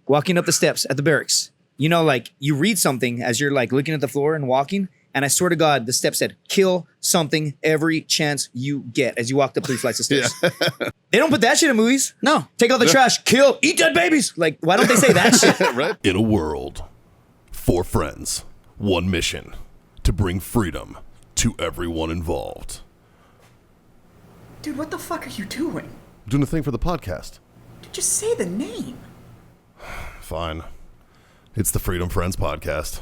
walking up the steps at the barracks. You know, like you read something as you're like looking at the floor and walking. And I swear to God, the step said, kill something every chance you get as you walked up 3 flights of stairs. They don't put that shit in movies. No. Take out the trash, kill, eat dead babies. Like, why don't they say that shit? Right? In a world, 4 friends, 1 mission, to bring freedom to everyone involved. Dude, what the fuck are you doing? Doing a thing for the podcast. Just say the name. Fine. It's the Freedom Friends Podcast.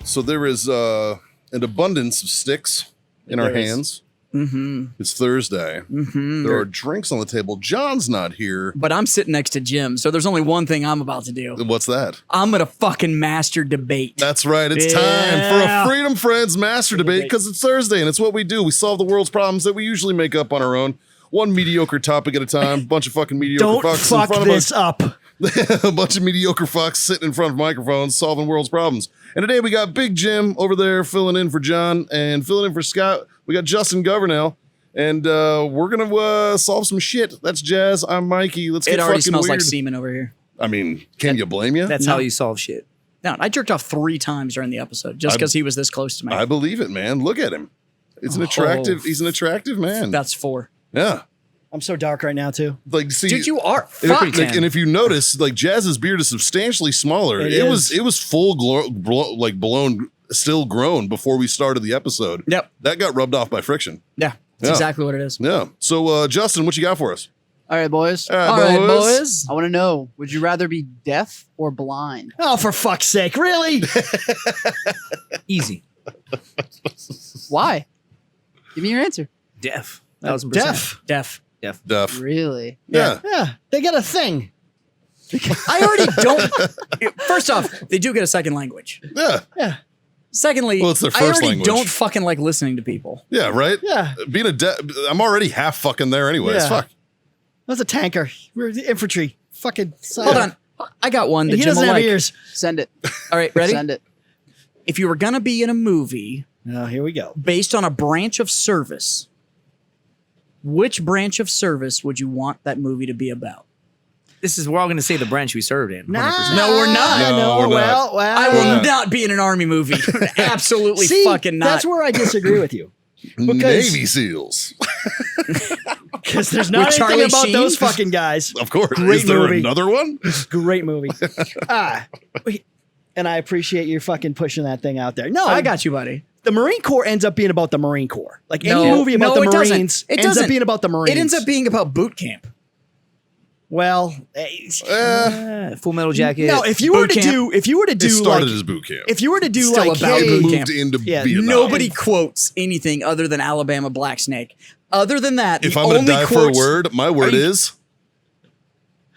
So there is an abundance of sticks in our hands. Mm-hmm. It's Thursday. Mm-hmm. There are drinks on the table. John's not here. But I'm sitting next to Jim, so there's only one thing I'm about to do. What's that? I'm gonna fucking master debate. That's right. It's time for a Freedom Friends Master Debate because it's Thursday and it's what we do. We solve the world's problems that we usually make up on our own. One mediocre topic at a time. Bunch of fucking mediocre Don't fucks in fuck front this of us. up. A bunch of mediocre fucks sitting in front of microphones solving world's problems. And today we got Big Jim over there filling in for John and filling in for Scott. We got Justin Governell. And we're going to solve some shit. That's Jazz. I'm Mikey. Let's get It already fucking smells weird. like semen over here. I mean, can you blame you? That's No. how you solve shit. No, I jerked off 3 times during the episode just because he was this close to me. I believe it, man. Look at him. It's an attractive. He's an attractive man. That's 4. Yeah. I'm so dark right now, too. Like, see, Dude, you are. and, Fuck. and if you notice, like Jazz's beard is substantially smaller. It was full blown, still grown before we started the episode. Yep. That got rubbed off by friction. Yeah, that's Yeah. exactly what it is. Yeah. So, Justin, what you got for us? All right, boys. All All right, boys. I want to know, would you rather be deaf or blind? Oh, for fuck's sake. Really? Easy. Why? Give me your answer. Deaf. 1000%. Deaf. Deaf. Really? Yeah. Yeah. They got a thing. I already don't. First off, they do get a second language. Yeah. Yeah. Secondly, Well, it's their I first already language. don't fucking like listening to people. Yeah, right? Yeah. Being I'm already half fucking there anyways. Yeah. Fuck. That's a tanker. We're the infantry. Fucking. Hold on. I got one that He Jim doesn't will have like. ears. Send it. All right, ready? Send it. If you were going to be in a movie Oh, here we go. based on a branch of service, which branch of service would you want that movie to be about? We're all going to say the branch we served in. 100%. No, we're not. No, we're not. Well, I will Yeah. not be in an army movie. Absolutely See, fucking not. that's where I disagree with you. Because Navy SEALs. there's not With anything Charlie about Sheen? those fucking guys. Of course. Great Is there movie. another one? Great movie. And I appreciate you fucking pushing that thing out there. No, I got you, buddy. The Marine Corps ends up being about the Marine Corps. Like any No, movie about no, the it doesn't. Marines It ends doesn't. up being about the Marines. It ends up being about boot camp. well. Full Metal Jacket. No, if you were to Boot camp. do, if you were to do, It started like, as boot camp. if you were to do Still like, about hey, boot moved camp. into Yeah, Vietnam. Nobody quotes anything other than Alabama Black Snake. Other than that, If the I'm going to only die for a quotes- word, my word Are you- is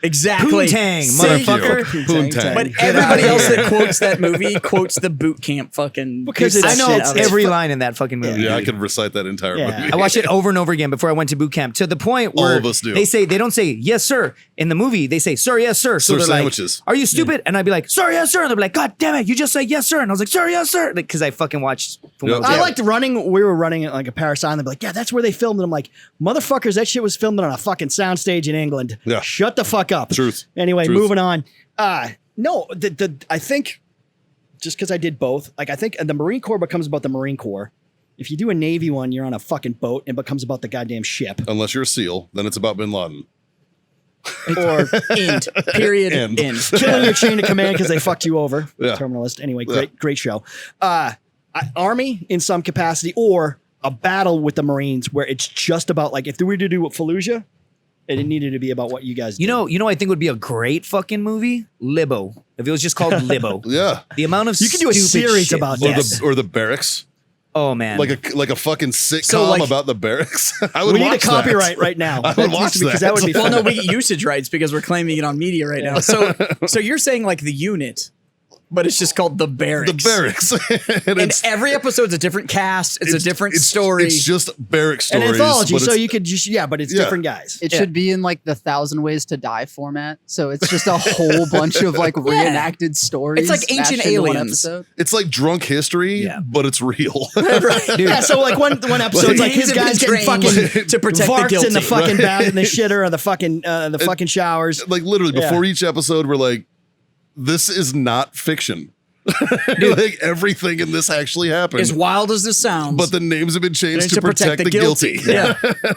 Exactly. Poontang, Thank you. motherfucker. Poontang. But Get everybody outta else here. that quotes that movie quotes the boot camp fucking. Because piece it's- of I know shit out of it. every line in that fucking movie. Yeah, I could recite that entire Yeah. movie. I watched it over and over again before I went to boot camp to the point All where of us do. they don't say yes sir in the movie, they say sir, yes sir. So Sir they're sandwiches. like, are you stupid? And I'd be like, sir, yes sir. And they'd be like, God damn it, you just say yes sir. And I was like, sir, yes sir. Because I fucking watched Full Yeah. Metal I Jacket. liked running. We were running at like a Paris Island. They'd be like, yeah, that's where they filmed it. I'm like, motherfuckers, that shit was filmed on a fucking soundstage in England. Yeah. Shut the fuck up. Truth. Anyway, Truth. moving on. No, I think just because I did both, like I think the Marine Corps becomes about the Marine Corps. If you do a Navy one, you're on a fucking boat and it becomes about the goddamn ship. Unless you're a SEAL, then it's about Bin Laden. Or End. Period. End. End. killing your chain of command because they fucked you over. Yeah. Terminalist. Anyway, Yeah. great show. Army in some capacity or a battle with the Marines where it's just about like if we were to do Fallujah, it needed to be about what you guys You did. know, I think would be a great fucking movie? Libo. If it was just called Libo. Yeah. The amount of You could do a stupid series shit. about Or Yes. the So Oh man. like a fucking sitcom So, like- about the barracks. I would we need a watch that. copyright right now. I would That needs watch to be- 'cause that would be Well, fun. no, we get usage rights because we're claiming it on media right now. So you're saying like the unit but it's just called The Barracks. The Barracks. and And every episode's a different cast. It's a different story. It's just barrack An stories. anthology, but so it's- you could just but it's Yeah. different guys. It should be in like the 1,000 Ways to Die format. So it's just a whole bunch of like reenacted stories. It's like Ancient mashed into one Aliens. episode. It's like drunk history, Yeah. but it's real. Yeah, so like one episode's like his Names have guys been getting trained fucking to protect the varked guilty. in the fucking bath and the shitter or the fucking showers. Like literally Yeah. before each episode, we're like, this is not fiction. Like everything in this actually happened. As wild as this sounds. But the names have been changed to protect the guilty. Yeah.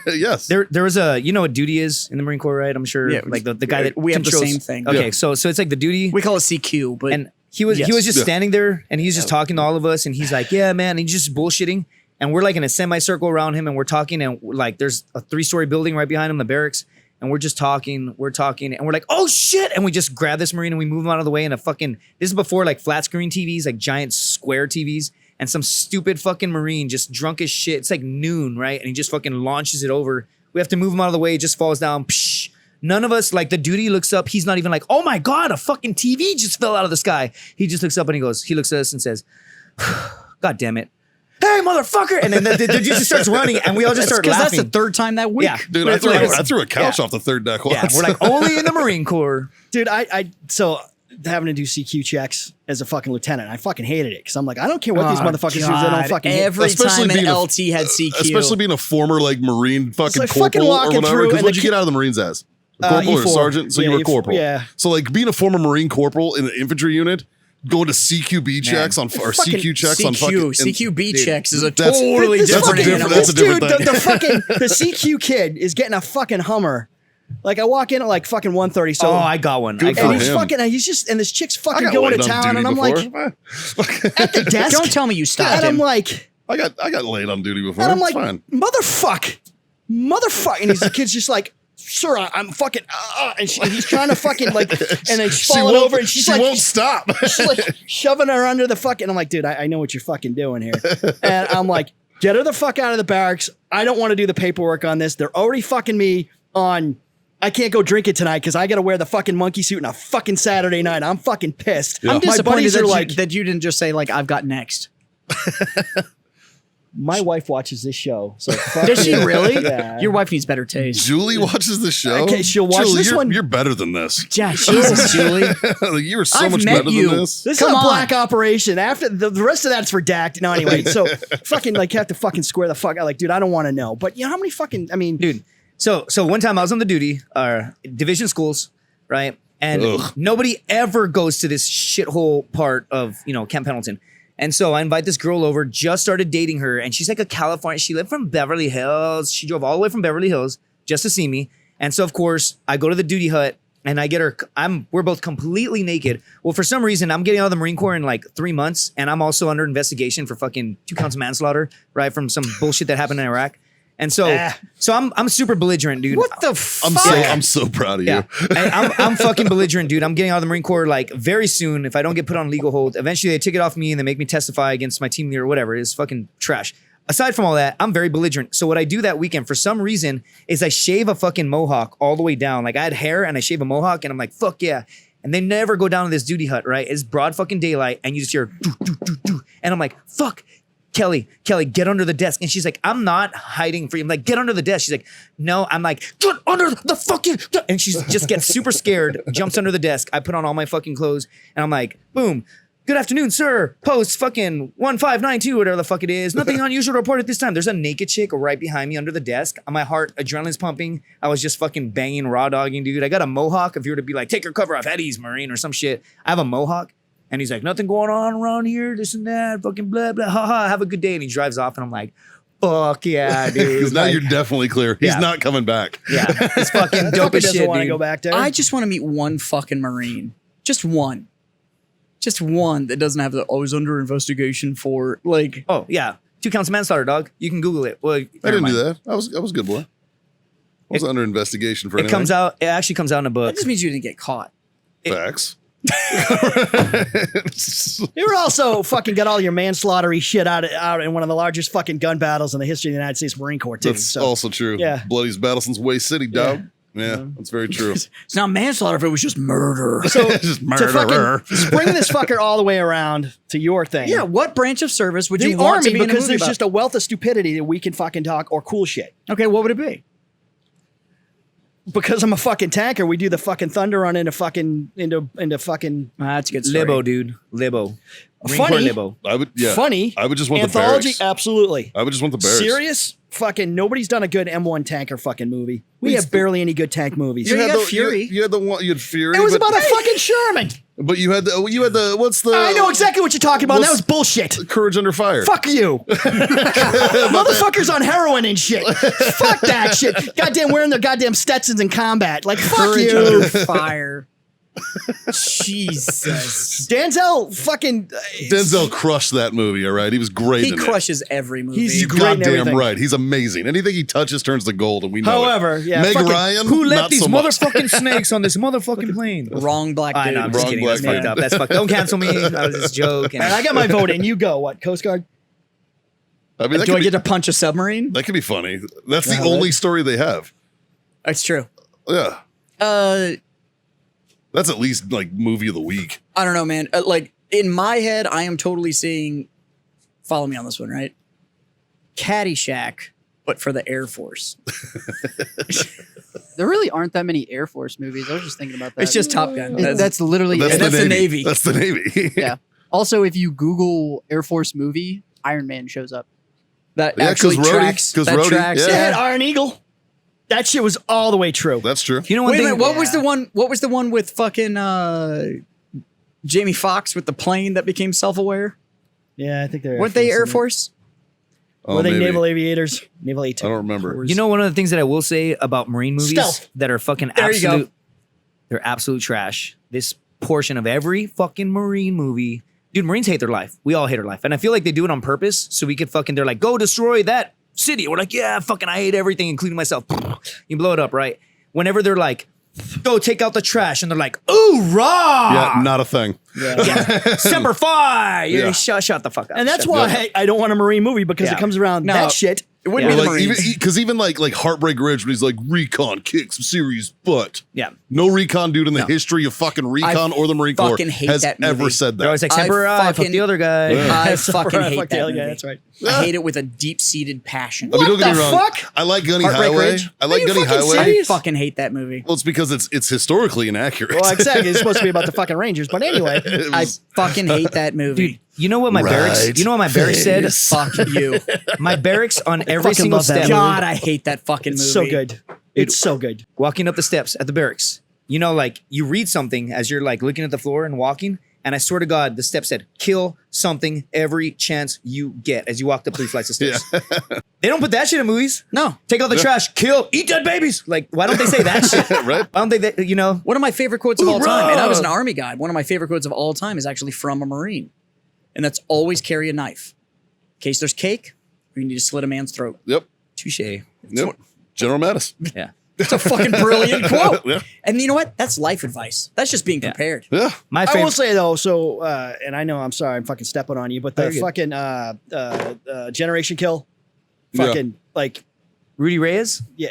Yes. There was a, you know what duty is in the Marine Corps, right? I'm sure. Yeah, like the guy that we have the controls- same thing. Okay, Yeah. so it's like the duty, we call it CQ, but and he was Yes. just Yeah. standing there, and he's just talking to all of us, and he's like, "Yeah, man," and he's just bullshitting, and we're like in a semicircle around him, and we're talking, and like there's a 3-story building right behind him, the barracks, and we're just talking, and we're like, "Oh shit!" and we just grab this Marine and we move him out of the way, and this is before like flat screen TVs, like giant square TVs. And some stupid fucking Marine just drunk as shit. It's like noon, right? And he just fucking launches it over. We have to move him out of the way. It just falls down. Psh. None of us, like the duty looks up. He's not even like, oh my God, a fucking TV just fell out of the sky. He just looks up and he looks at us and says, God damn it. Hey, motherfucker. And then the dude just starts running and we all just start because laughing. that's the third time that week. Yeah. Dude, I threw a couch off the third deck once. Yeah, we're like, only in the Marine Corps. Dude, so having to do CQ checks as a fucking lieutenant, I fucking hated it because I'm like, I don't care what these Oh, motherfuckers do. They God. don't fucking Every Especially time an being a- LT had CQ. Especially being a former like Marine fucking like fucking corporal or walking whatever. through Because and what'd the you get out of the Marines as? A Uh, corporal or a E4. sergeant? So Yeah, you were a E4, corporal. yeah. So like being a former Marine corporal in the infantry unit, going to CQB checks on or fucking CQ checks on fucking CQB checks is a that's- totally This different fucking- animal. That's a different dude, thing. The fucking the CQ kid is getting a fucking Hummer. Like I walk in at like fucking 1:30. So Oh, I got one. Good I for got and he's him. fucking he's just and this chick's I fucking got going laid to on town duty and I'm like before. at the desk. Don't tell me you stopped and I'm him. like I got laid on duty before. and I'm It's like fine. motherfuck. And the kid's just like, sir, I'm fucking and he's trying to fucking like and then she's She falling won't- over and she's she like won't stop. she's like shoving her under the fucking. I'm like, dude, I know what you're fucking doing here. And I'm like, get her the fuck out of the barracks. I don't want to do the paperwork on this. They're already fucking me on. I can't go drink it tonight because I got to wear the fucking monkey suit on a fucking Saturday night. I'm fucking pissed. Yeah. I'm My disappointed buddies that are you, like, that you didn't just say like I've got next. my wife watches this show. So fuck Does she you. really? Yeah. Your wife needs better taste. Julie watches the show. Okay, she'll watch Julie, this you're, one. You're better than this. Yeah, Jesus, Julie. Like, you are so I've much met better you. than this. This Come is a on. black operation. After the rest of that's redacted. No, anyway. So fucking like have to fucking square the fuck out. Like, dude, I don't want to know. But you know how many fucking? I mean, dude. So one time I was on the duty, division schools, right? And Ugh. nobody ever goes to this shithole part of, Camp Pendleton. And so I invite this girl over, just started dating her, and she's like a California. She lived from Beverly Hills. She drove all the way from Beverly Hills just to see me. And so of course I go to the duty hut and I get her. We're both completely naked. Well, for some reason I'm getting out of the Marine Corps in like 3 months, and I'm also under investigation for fucking 2 counts of manslaughter, right, from some bullshit that happened in Iraq. And so, I'm super belligerent, dude. What the fuck? I'm so proud of Yeah, you. I'm fucking belligerent, dude. I'm getting out of the Marine Corps like very soon if I don't get put on legal hold. Eventually, they take it off me and they make me testify against my team leader or whatever. It's fucking trash. Aside from all that, I'm very belligerent. So what I do that weekend for some reason is I shave a fucking mohawk all the way down. Like I had hair and I shave a mohawk and I'm like, fuck yeah. And they never go down to this duty hut, right? It's broad fucking daylight and you just hear doo, doo, doo, doo. And I'm like, fuck. Kelly, get under the desk. And she's like, I'm not hiding for you. I'm like, get under the desk. She's like, no. I'm like, get under the fucking. And she just gets super scared, jumps under the desk. I put on all my fucking clothes and I'm like, boom. Good afternoon, sir. Post fucking 1592, whatever the fuck it is. Nothing unusual to report at this time. There's a naked chick right behind me under the desk. My heart, adrenaline's pumping. I was just fucking banging, raw dogging, dude. I got a mohawk. If you were to be like, take your cover off, Eddie's Marine or some shit. I have a mohawk. And he's like, nothing going on around here, this and that, fucking blah, blah, ha, have a good day. And he drives off and I'm like, fuck yeah, dude. Because now Like, you're definitely clear. He's Yeah. not coming back. yeah, it's fucking dope fucking as doesn't shit, want to dude. go back there. I just want to meet one fucking Marine. Just one. Just one that doesn't have the I was under investigation for like. Oh, yeah. 2 counts of manslaughter, dog. You can Google it. Well, I didn't do that. I was a good boy. I was under investigation for It anything. comes out, it actually comes out in a book. That just means you didn't get caught. Facts. You were also fucking got all your manslaughtery shit out in one of the largest fucking gun battles in the history of the United States Marine Corps too. That's So also true. Yeah. Bloodiest battle since Way City, dog. Yeah, that's very true. It's not manslaughter if it was just murder. So Just to murderer. fucking spring this fucker all the way around to your thing. Yeah, what branch of service would The you want army, to be in a because movie there's about? just a wealth of stupidity that we can fucking talk or cool shit. Okay, what would it be? Because I'm a fucking tanker, we do the fucking thunder run into fucking into fucking That's a good story. Libo, dude. Libo. Marine Funny. Corps Libo. I would, yeah. funny. I would just want anthology. the barracks. Absolutely. I would just want the barracks. Serious? Fucking nobody's done a good M1 tanker fucking movie. We have barely any good tank movies. You had got the Fury. You had the one. You had Fury. It was but, about a fucking Sherman. But you had the. What's the? I know exactly what you're talking about. That What's- was bullshit. Courage Under Fire. Fuck you. Motherfuckers on heroin and shit. Fuck that shit. Goddamn wearing their goddamn Stetsons in combat. Like, fuck Courage you. under fire. Jesus. Denzel fucking. Denzel crushed that movie. All right, he was great. He in it. crushes every movie. He's You great in goddamn everything. right. He's amazing. Anything he touches turns to gold, and we know However, it. yeah, Meg fucking- Ryan. Who let not these so much. motherfucking snakes on this motherfucking plane? Wrong black dude. I know, I'm just Wrong kidding. black That's fucked dude. up. That's fucked. Don't cancel me. That was just a joke. And And I got my vote in. You go. What? Coast Guard? I mean, that Do could I be, get to punch a submarine? that could be funny. That's the Yeah, only right. story they have. That's true. Yeah, Uh, that's at least like movie of the week. I don't know, man. Like in my head, I am totally seeing. Follow me on this one, right? Caddyshack, but for the Air Force. There really aren't that many Air Force movies. I was just thinking about that. It's just Top Gun. That's literally And that's the Navy. That's the Navy. yeah. Also, if you Google Air Force movie, Iron Man shows up. that Yeah, 'cause actually Rhodey- tracks. 'cause That Rhodey, tracks. yeah. They had Yeah. Iron Eagle. That shit was all the way true. That's true. you know one Wait a thing? minute. What was the one? What was the one with fucking Jamie Foxx with the plane that became self-aware? Yeah, I think they're. Weren't they Air Force? Oh, Were they maybe. naval aviators? Naval I A2. don't remember. You know, one of the things that I will say about Marine movies Stealth. that are fucking There you go. absolute, they're absolute trash. This portion of every fucking Marine movie, dude, Marines hate their life. We all hate our life. And I feel like they do it on purpose. So we could fucking, they're like, go destroy that city. We're like, yeah, fucking, I hate everything, including myself. You blow it up, right? Whenever they're like, go take out the trash. And they're like, ooh, raw. Yeah, not a thing. Yeah. Semper Fi. Yeah. Shut the fuck up. And that's Shut why the fuck up. I don't want a Marine movie because Yeah. it comes around No. that shit. It wouldn't Yeah. be the Like Marines. because even like Heartbreak Ridge when he's like recon kicks some serious butt. Yeah. No recon dude in the history of fucking recon or the Marine Corps fucking hate has that ever movie. said They're always that. like, Semper Fi, fuck the other guy. I fucking hate Fuck the that other guy, movie. that's right. I hate it with a deep-seated passion. I mean, don't What get me the wrong. fuck? I like Gunny Heartbreak Highway. Ridge? I like Are you Gunny fucking Highway. I serious? fucking hate that movie. Well, it's because it's historically inaccurate. Well, exactly. It's supposed to be about the fucking Rangers, but anyway. It I was- fucking hate that movie. Dude, you know what my barracks? Right You know what my barracks said? face. Fuck you. My barracks on every fucking single love that step. movie. God, I hate that fucking movie. It's so good. It's so good. Walking up the steps at the barracks. You know, like you read something as you're like looking at the floor and walking. And I swear to God, the step said, kill something every chance you get as you walked up 3 flights of stairs. They don't put that shit in movies. No. Take out the trash, kill, eat dead babies. Like, why don't they say that shit? right? Why don't they, you know? One of my favorite quotes of all time, and I was an Hoorah! Army guy, one of my favorite quotes of all time is actually from a Marine. And that's always carry a knife. In case there's cake, or you need to slit a man's throat. Yep. Touche. Yep. General Mattis. Yeah. It's a fucking brilliant quote. Yeah. And you know what? That's life advice. That's just being prepared. Yeah. My I will favorite. say though, so and I know I'm sorry, I'm fucking stepping on you, but the you're good. fucking Generation Kill, Yeah. fucking like Rudy Reyes? yeah,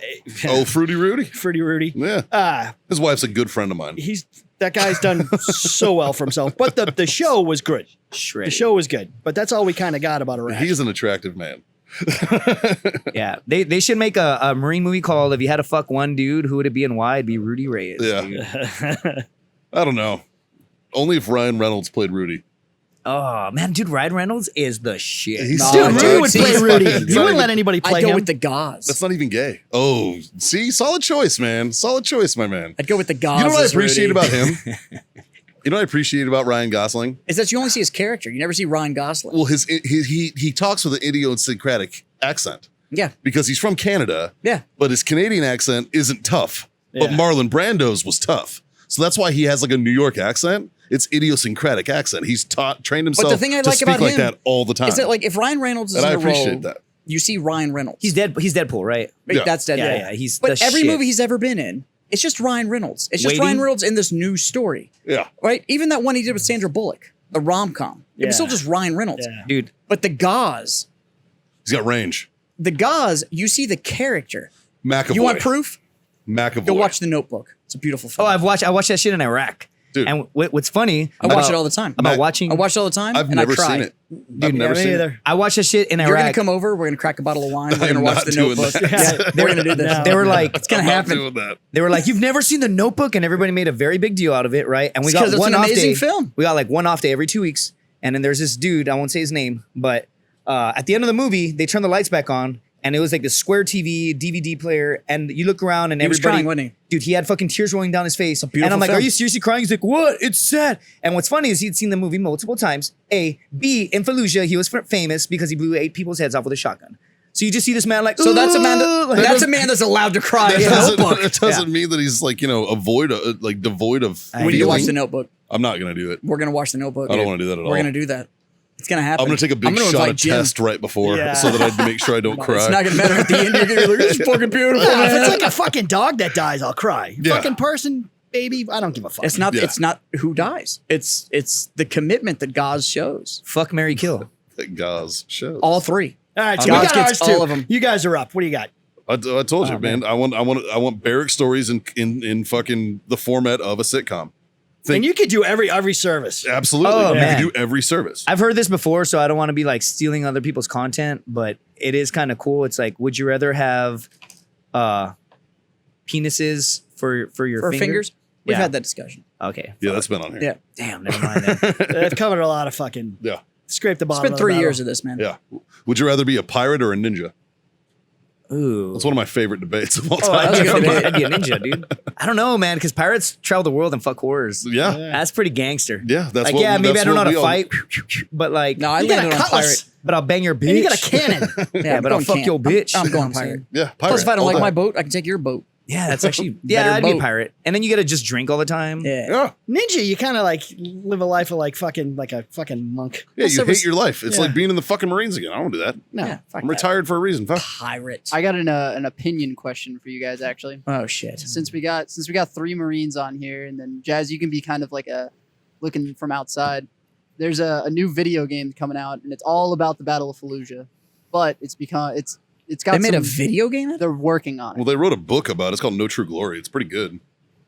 Oh, Fruity Rudy. Fruity Rudy. Yeah. His wife's a good friend of mine. That guy's done so well for himself. But the show was good. Shredded. The show was good, but that's all we kind of got about Iraq. He is an attractive man. Yeah. They should make a Marine movie called If You Had to Fuck One Dude, Who Would It Be and Why? It'd be Rudy Reyes. Yeah. Dude. I don't know. Only if Ryan Reynolds played Rudy. Oh, man. Dude, Ryan Reynolds is the shit. He's Nah, so Dude, dude, Rudy would see, play he's Rudy. fine. It's You not wouldn't even- let anybody play I'd go him. with the gauze. That's not even gay. Oh, see, solid choice, man. Solid choice, my man. I'd go with the gauze. You know what I as appreciate Rudy. about him? You know what I appreciate about Ryan Gosling? Is that you only see his character. You never see Ryan Gosling. Well, he talks with an idiosyncratic accent Yeah. because he's from Canada, Yeah. but his Canadian accent isn't tough. But Yeah. Marlon Brando's was tough. So that's why he has like a New York accent. It's idiosyncratic accent. He's trained himself the thing I to like speak about like him that all the time. Is that like if Ryan Reynolds is And in I a appreciate role, that. you see Ryan Reynolds. He's Deadpool, right? Right, Yeah. That's Deadpool. Yeah, he's But the every shit. movie he's ever been in, it's just Ryan Reynolds. It's just Waiting? Ryan Reynolds in this new story. Yeah. Right? Even that one he did with Sandra Bullock, the rom-com. It was still Yeah. just Ryan Reynolds. Yeah. Dude, But the gauze, He's got range. you see the character. McAvoy. You want proof? McAvoy. Go watch The Notebook. It's a beautiful Oh, film. I watched that shit in Iraq. Dude. And what's funny? I watch it all the time. About watching. I watch it all the time. I've and never I cry. seen it. I've never me seen it. either. I watched that shit in You're gonna Iraq. come over. We're gonna crack a bottle of wine. We're I'm gonna watch not The doing Notebook. that. We're gonna do this. They were like, It's gonna I'm not happen. doing that. they were like, you've never seen The Notebook, and everybody made a very big deal out of it, right? And we It's got 'cause it's one an off amazing day. film. We got like one off day every 2 weeks, and then there's this dude. I won't say his name, but at the end of the movie, they turn the lights back on, and it was like the square TV, DVD player, and you look around, and He was everybody, crying, wasn't he? dude, he had fucking tears rolling down his face. And beautiful I'm like, film. are you seriously crying? He's like, what? It's sad. And what's funny is he'd seen the movie multiple times. A, B, in Fallujah, he was famous because he blew 8 people's heads off with a shotgun. So you just see this man like, So that's a man. "Ooh," like- That's a man that's allowed to cry That in doesn't, Notebook. it doesn't mean that he's like, devoid of. We need to watch feeling. The Notebook. I'm not gonna do it. We're gonna watch The Notebook. I don't want to do that at all. We're gonna do that. It's gonna happen. I'm gonna take a big gonna shot invite of Jim. test right before Yeah. so that I make sure I don't cry. It's not gonna matter at the end. You're gonna be like, "This is fucking beautiful, Yeah, if man." it's like a fucking dog that dies, I'll cry. Yeah. Fucking person, baby, I don't give a fuck. It's not. Yeah. It's not who dies. It's the commitment that Gauze shows. fuck, marry, kill. That Gauze shows. All three. All right, so Gauze we got ours gets too. all of 'em. You guys are up. What do you got? I told you, man. I want barrack stories in fucking the format of a sitcom. And you could do every service. Absolutely, Oh, you man. can do every service. I've heard this before, so I don't want to be like stealing other people's content, but it is kind of cool. It's like, would you rather have penises for your For finger? fingers. We've Yeah. had that discussion. Okay. Yeah, that's been on here. Yeah. Damn, never mind then. They've covered a lot of fucking Yeah, scrape the bottom. Spent of 3 the years barrel. of this, man. yeah. Would you rather be a pirate or a ninja? Ooh. That's one of my favorite debates of all Oh, time. that was a good debate. I'd be a ninja, dude. I don't know, man, because pirates travel the world and fuck whores. Yeah, That's pretty gangster. yeah. That's Like, what. yeah, maybe that's I don't know what how we to all- fight, but like, No, I You got a landed on pirate. cutlass. but I'll bang your bitch. And you got a cannon. Yeah, I'm but I'll going fuck camp. your bitch. I'm You know going what I'm saying? pirate. Yeah, pirate. Plus, if I don't all like day. my boat, I can take your boat. Yeah, that's actually, Better I'd be a boat. pirate. And then you get to just drink all the time. Yeah. Yeah, Ninja, you kind of like live a life of like a fucking monk. yeah. Plus, You there was- hate your life. It's Yeah. like being in the fucking Marines again. I don't do that. No. Yeah, fuck I'm that. retired for a reason. Fuck. Pirate. I got an opinion question for you guys actually. Oh shit. Since we got 3 Marines on here, and then Jazz, you can be kind of like a looking from outside. There's a new video game coming out, and it's all about the Battle of Fallujah, but it's got They made a some- video game. of it? They're working on it, Well, they wrote a book about it. It's called No True Glory. It's pretty good.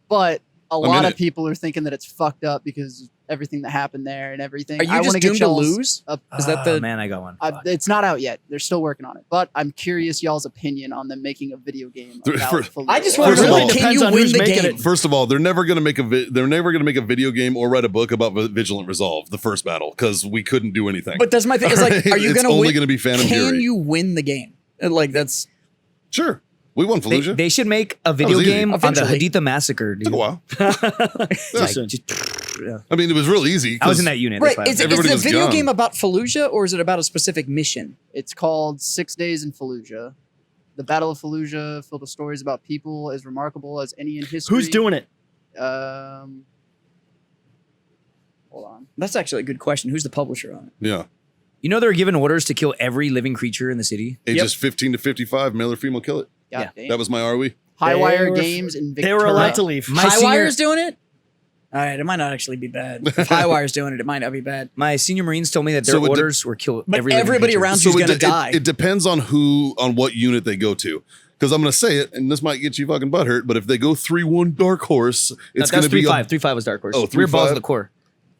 but a in lot of it. people are thinking that it's fucked up because of everything that happened there and everything. Are you I just wanna get doomed to y'all's lose? op- Is that the? man? I got one. It's not out yet. They're still working on it, but I'm curious y'all's opinion on them making a video game For- about for- Fallujah. I just First want of to know, all- can Depends you on win who's the making game? it. First of all, they're never going to make a video game or write a book about Vigilant Resolve, the first battle, because we couldn't do anything. But that's my thing. It's like, Alright? are you It's going to only win? gonna be Phantom Can Fury. you win the game? Like that's Sure, we won They, Fallujah. they should make a video was easy. game on the Eventually. Haditha massacre, dude. Took a while. Like, Soon. I mean, it was real easy. I was 'cause in that unit. right. that's why. Is, it, is Everybody the was video gone. game about Fallujah or is it about a specific mission? It's called 6 Days in Fallujah. The Battle of Fallujah, filled with stories about people as remarkable as any in history. Who's doing it? Hold on. That's actually a good question. Who's the publisher on it? Yeah, You know they were given orders to kill every living creature in the city. ages 15 to 55, male or female, kill it. God damn. That was my ROE. Highwire They were- Games in They Victoria. were allowed to leave. My Highwire's senior, doing it. All right, it might not actually be bad. If Highwire's doing it, it might not be bad. my senior Marines told me that their So it de- orders were kill But every living everybody creature. around you's it gonna de- die. It depends on what unit they go to. Because I'm going to say it, and this might get you fucking butthurt, but if they go 3-1 Dark Horse, it's going That's to be 3-5. 3-5 was Dark Horse. Oh, we were balls 3-5? of the core.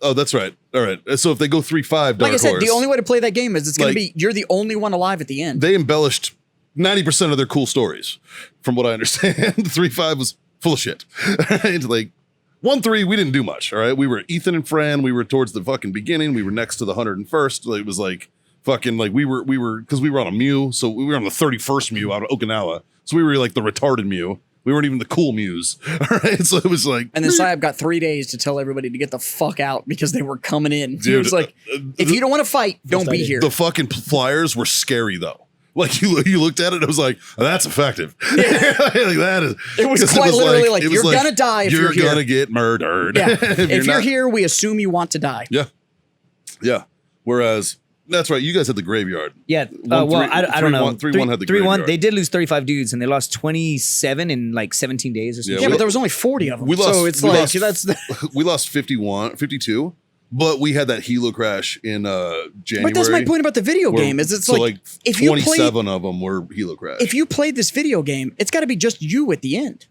Oh, that's right. All right. So if they go 3-5 Dark Like I said, Horse, the only way to play that game is it's going Like- to be you're the only one alive at the end. they embellished 90% of their cool stories, from what I understand. 3-5 was full of shit. Right? Like 1-3, we didn't do much. All right. We were Ethan and Fran. We were towards the fucking beginning. We were next to the 101st. It was like fucking like we were because we were on a Mew. So we were on the 31st Mew out of Okinawa. So we were like the retarded Mew. We weren't even the cool Mews. All right. So it was like, and then Syab got 3 days to tell everybody to get the fuck out because they were coming in. He Dude, was like, if you don't want to fight, don't be idea. here. the fucking flyers were scary though. Like you looked at it, it was like, oh, that's effective. Like that is. It was 'cause quite literally like, it was you're gonna die if you're here. gonna get murdered. Yeah. if you're not- here, we assume you want to die. Yeah. Yeah. Whereas that's right. You guys had the graveyard. Yeah. 1-3 Well, I don't know. 3-1 had the 3-1. graveyard. They did lose 35 dudes, and they lost 27 in like 17 days or something. Yeah, we- but there was only 40 of them. We lost. so it's we like lost, that's we lost 52, but we had that helo crash in January. But that's my point about the video where- game. Is it's so like, if you 27 played of them were helo crash. if you played this video game, it's got to be just you at the end.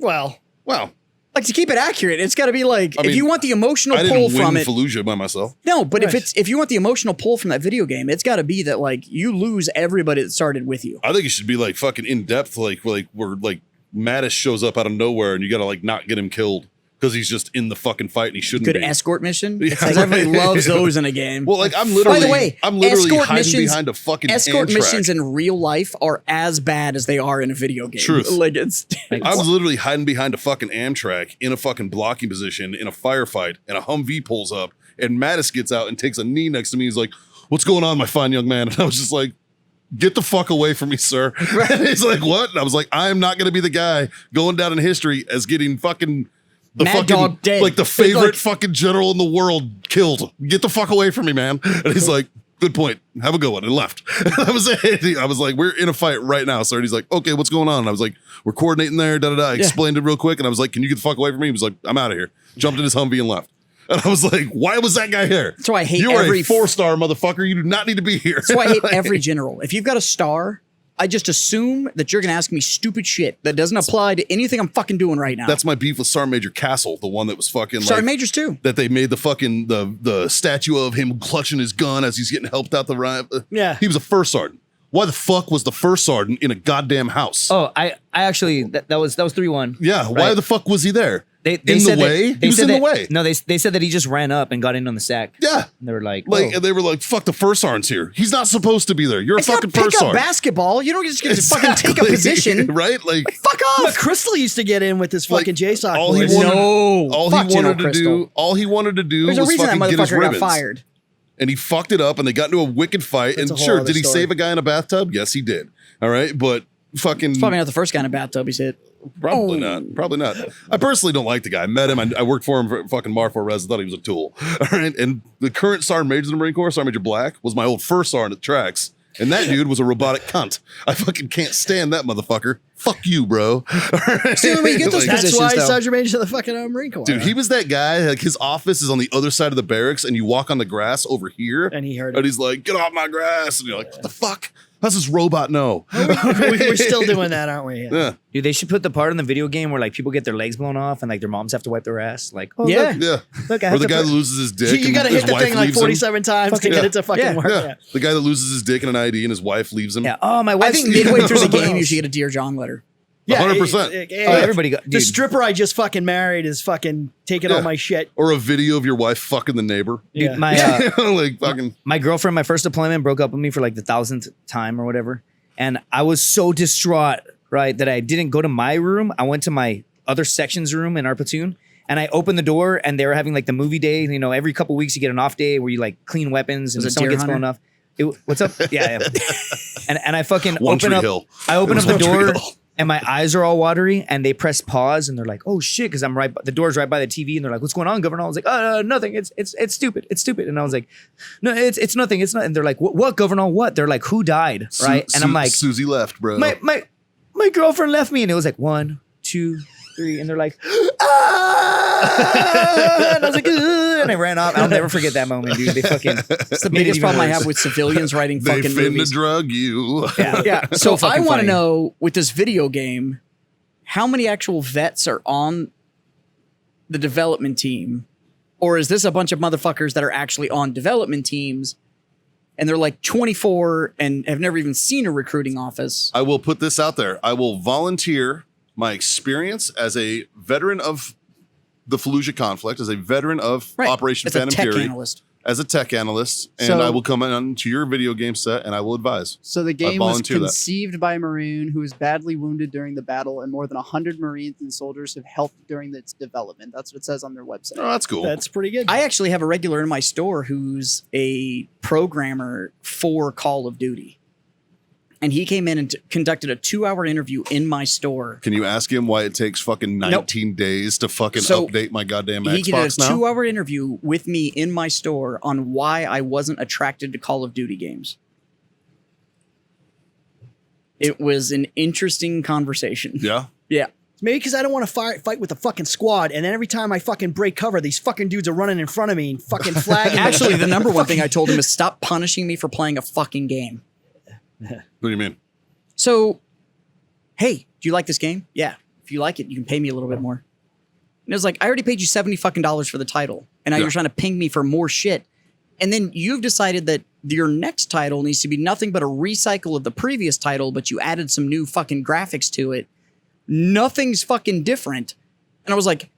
Well, Wow. Like, to keep it accurate, it's got to be like, I if mean, you want the emotional I pull didn't from win it. Fallujah by myself. No, but Right. if you want the emotional pull from that video game, it's got to be that like you lose everybody that started with you. I think it should be like fucking in depth, like where like Mattis shows up out of nowhere and you gotta like not get him killed because he's just in the fucking fight and he shouldn't Good be. escort mission. Yeah, Because everybody right. loves those in a game. Well, like I'm By literally, the way, I'm literally escort hiding missions- behind a fucking escort Amtrak. missions in real life are as bad as they are in a video game. Truth. Like it's I was literally hiding behind a fucking Amtrak in a fucking blocking position in a firefight, and a Humvee pulls up, and Mattis gets out and takes a knee next to me. He's like, "What's going on, my fine young man?" And I was just like, "Get the fuck away from me, sir." And he's like, "What?" And I was like, "I am not going to be the guy going down in history as getting fucking the Mad fucking Dog dead. like the favorite Like- fucking general in the world killed. Get the fuck away from me, man." And he's like, "Good point. Have a good one," and left. That was it. I was like, "We're in a fight right now, sir." And he's like, "Okay, what's going on?" And I was like, "We're coordinating there." Da da da. I explained it real quick, and I was like, "Can you get the fuck away from me?" He was like, "I'm out of here." Jumped in his Humvee and left. And I was like, "Why was that guy here?" That's why I hate You are every- a 4-star motherfucker. You do not need to be here. That's why I hate every general. If you've got a star, I just assume that you're gonna ask me stupid shit that doesn't apply to anything I'm fucking doing right now. That's my beef with Sergeant Major Castle, the one that was fucking Sergeant like, Majors too. that they made the fucking the statue of him clutching his gun as he's getting helped out the riot. Yeah. He was a first sergeant. Why the fuck was the first sergeant in a goddamn house? Oh, I actually that was 3-1. Yeah, why Right. the fuck was he there? They in the said that- way? they He was said in the that- way. No, they said that he just ran up and got in on the sack. Yeah. And they were like, Like, oh. and they were like, "Fuck, the first sergeant's here. He's not supposed to be there. You're It's a not fucking pick first up sergeant." basketball. You don't just get to fucking take a Exactly. position. Right? Like, Fuck but off. Crystal used to get in with this fucking Like, JSOC. all he boys. wanted- No. all Fuck he General wanted to Crystal. do, all he wanted to do There's a was reason that fucking get his motherfucker got ribbons. fired. And he fucked it up, and they got into a wicked fight. That's a and whole sure, other did he story. save a guy in a bathtub? Yes, he did. All right, but fucking Probably not the first guy in a bathtub he's hit. probably not. Probably not. I personally don't like the guy. I met him. I worked for him for fucking Marfor Res. I thought he was a tool. All right, and the current Sergeant Major in the Marine Corps, Sergeant Major Black, was my old first sergeant at tracks. And that dude was a robotic cunt. I fucking can't stand that motherfucker. Fuck you, bro. See, when you get those Like, That's positions, why though. Sergeant Major of the fucking Marine Corps. dude, he was that guy. Like his office is on the other side of the barracks, and you walk on the grass over here, And he heard and it. he's like, "Get off my grass!" And you're like, "What the fuck? How's this robot know?" We're still doing that, aren't we? Yeah, Dude, they should put the part in the video game where like people get their legs blown off and like their moms have to wipe their ass. Like, oh, Yeah. look, yeah. look, I Or have the to guy put- that loses his dick. So you and got to his hit the wife thing like leaves him. 47 times to get it to fucking Yeah. work. Yeah. Yeah. The guy that loses his dick in an ID and his wife leaves him. Yeah. Oh, my I wife. think midway through the game, you should get a Dear John letter. 100%. Oh, everybody got. The Dude, stripper I just fucking married is fucking taking all Yeah. my shit. Or a video of your wife fucking the neighbor. dude, Yeah. my Like fucking. my girlfriend, my first deployment, broke up with me for like the 1,000th time or whatever, and I was so distraught, right, that I didn't go to my room. I went to my other section's room in our platoon, and I opened the door, and they were having like the movie day. You know, every couple weeks you get an off day where you like clean weapons, and Was if it someone Deer gets blown Hunter? off. What's up? Yeah, and I fucking One open Tree up. Hill. I open It up the was One Tree door. Hill. And my eyes are all watery, and they press pause, and they're like, "Oh shit!" Because I'm right. The door's right by the TV, and they're like, "What's going on, Governor?" I was like, "Oh, nothing. It's stupid. It's stupid." And I was like, "No, it's nothing. It's not." And they're like, "What, Governor? What?" They're like, "Who died?" Right? And I'm like, Susie left, bro. my girlfriend left me, and it was like 1, 2, 3, and they're like, and I was like, "Ugh," and I ran off. I'll never forget that moment, dude. They fucking. It's the biggest problem I have with civilians writing They fucking finna movies. drug you. Yeah. So So I fucking want to funny. know with this video game, how many actual vets are on the development team? Or is this a bunch of motherfuckers that are actually on development teams and they're like 24 and have never even seen a recruiting office? I will put this out there. I will volunteer my experience as a veteran of the Fallujah conflict, as a veteran of Operation As a Phantom tech Fury, analyst. as a tech analyst, and So- I will come in to your video game set and I will advise. So the game was volunteer that. conceived by a Marine who was badly wounded during the battle, and more than 100 Marines and soldiers have helped during its development. That's what it says on their website. Oh, that's cool. That's pretty good. I actually have a regular in my store who's a programmer for Call of Duty. And he came in and conducted a 2-hour interview in my store. Can you ask him why it takes fucking 19 days to fucking So, update my goddamn He did a Xbox now? 2-hour interview with me in my store on why I wasn't attracted to Call of Duty games. It was an interesting conversation. Yeah. Yeah. Maybe because I don't want to fight with the fucking squad, and then every time I fucking break cover, these fucking dudes are running in front of me and fucking flagging. Actually, the number one thing I told him is stop punishing me for playing a fucking game. What do you mean? So, hey, do you like this game? Yeah. If if you like it, you can pay me a little bit more. And it was like, I already paid you $70 fucking for the title. And now you're trying to ping me for more shit. And then you've decided that your next title needs to be nothing but a recycle of the previous title, but you added some new fucking graphics to it. Nothing's fucking different. And I was like,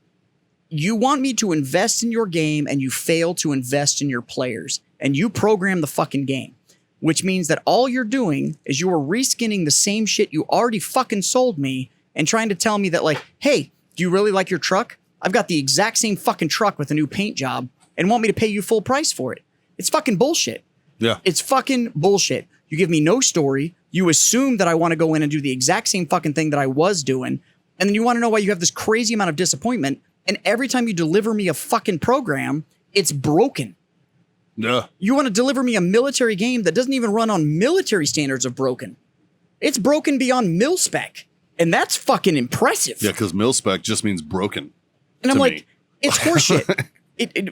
you want me to invest in your game and you fail to invest in your players. And you program the fucking game. Which means that all you're doing is you are reskinning the same shit you already fucking sold me and trying to tell me that like, hey, do you really like your truck? I've got the exact same fucking truck with a new paint job and want me to pay you full price for it. It's fucking bullshit. Yeah. It's fucking bullshit. You give me no story. You assume that I want to go in and do the exact same fucking thing that I was doing. And then you want to know why you have this crazy amount of disappointment. And every time you deliver me a fucking program, it's broken. Yeah. You want to deliver me a military game that doesn't even run on military standards of broken. It's broken beyond mil spec. And that's fucking impressive. Yeah, because mil-spec just means broken. And I'm to like, me. it's horseshit.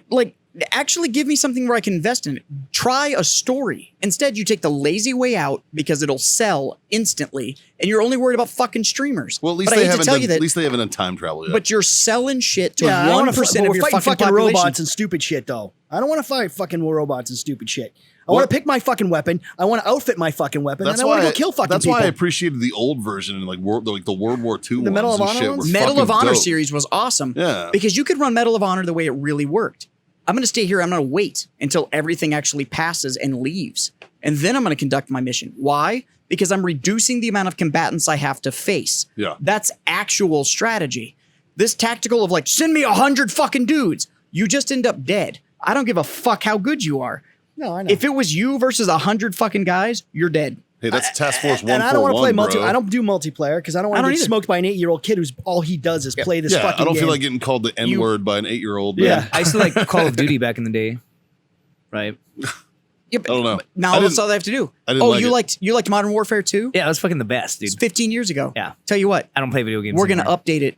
Like, actually give me something where I can invest in it. Try a story. Instead, you take the lazy way out because it'll sell instantly, and you're only worried about fucking streamers. Well, at least but they I hate to haven't tell done, you that, at least they haven't done time travel yet. but you're selling shit to I don't 1% wanna of we're your fighting fucking population. robots and stupid shit, though. I don't want to fight fucking robots and stupid shit. I want to pick my fucking weapon. I want to outfit my fucking weapon. And I want to go kill fucking That's people. why I appreciated the old version and like the World War II The Medal ones of and Honor shit ones? were Medal of fucking Honor dope. series was awesome. Yeah. Because you could run Medal of Honor the way it really worked. I'm going to stay here. I'm going to wait until everything actually passes and leaves. And then I'm going to conduct my mission. Why? Because I'm reducing the amount of combatants I have to face. Yeah. That's actual strategy. This tactical of like, send me 100 fucking dudes. You just end up dead. I don't give a fuck how good you are. No, I know. If it was you versus 100 fucking guys, you're dead. Hey, that's Task Force 141, and I don't want to play bro. I don't do multiplayer because I don't want I to don't get either. smoked by an 8-year-old kid who's all he does is play this Yeah, fucking I don't game. feel like getting called the N-word by an 8-year-old. man. Yeah. I used to like Call of Duty back in the day, right? Yeah, but, I don't know. but now I that's didn't- all they have to do. I didn't Oh, like it. you liked Modern Warfare 2? Yeah, that was fucking the best, dude. 15 years ago. Yeah. Tell you what, I don't play video games. we're gonna anymore. update it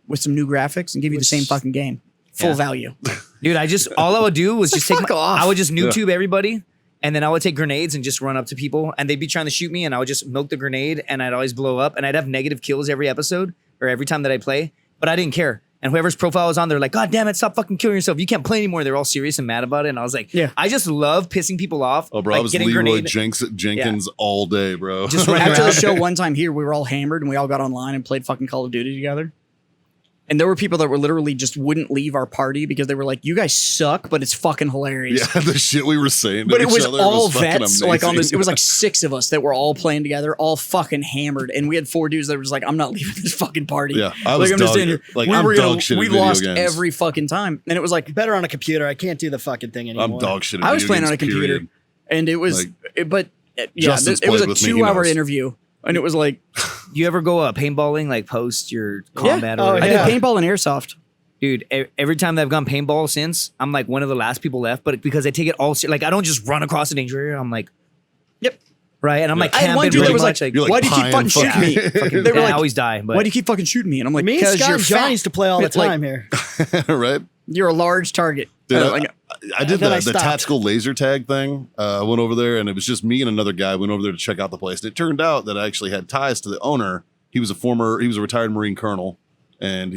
with some new graphics and give you the same fucking game, full Yeah. value. Dude, all I would do was just take fuck off. I would just YouTube everybody, and then I would take grenades and just run up to people, and they'd be trying to shoot me, and I would just milk the grenade, and I'd always blow up, and I'd have negative kills every episode or every time that I play, but I didn't care. And whoever's profile was on, they're like, God damn it, stop fucking killing yourself. You can't play anymore. They're all serious and mad about it. And I was like, Yeah. I just love pissing people off. Oh, bro, like I was getting Leroy grenade. Jenkins all day, bro. Just running After the around. show one time here, we were all hammered and we all got online and played fucking Call of Duty together. And there were people that were literally just wouldn't leave our party because they were like, you guys suck, but it's fucking hilarious. yeah, the shit we were saying to But it each was other all fucking vets, like on this. amazing. It was like 6 of us that were all playing together, all fucking hammered, and we had 4 dudes that were just like, "I'm not leaving this fucking party." Yeah, I was like, I'm just dog- in here. like, we I'm were dog shit at we video lost games. every fucking time, and it was like better on a computer. I can't do the fucking thing anymore. I'm dog shit. At I was video playing on a games, computer, period. and it was, yeah, Justin's it was a played with me, he 2-hour knows. interview, and it was like, You ever go paintballing, like post your combat? Oh, or I yeah. did paintball and airsoft. Dude, every time that I've gone paintball since, I'm like one of the last people left, but because I take it all like I don't just run across a danger area. I'm like, Yep. right, and I'm like I had one camping dude that really was much. like, You're like "Why do you keep pieing fucking shooting me?" fucking- They were I like, always die, but "Why do you keep fucking shooting me?" And I'm like, Me and "Because Scott you're and John fat. used to play all the Like, time here. right? You're a large target." Dude, Like, I did then I the stopped. tactical laser tag thing. I went over there, and it was just me and another guy went over there to check out the place. And it turned out that I actually had ties to the owner. He was a retired Marine colonel, and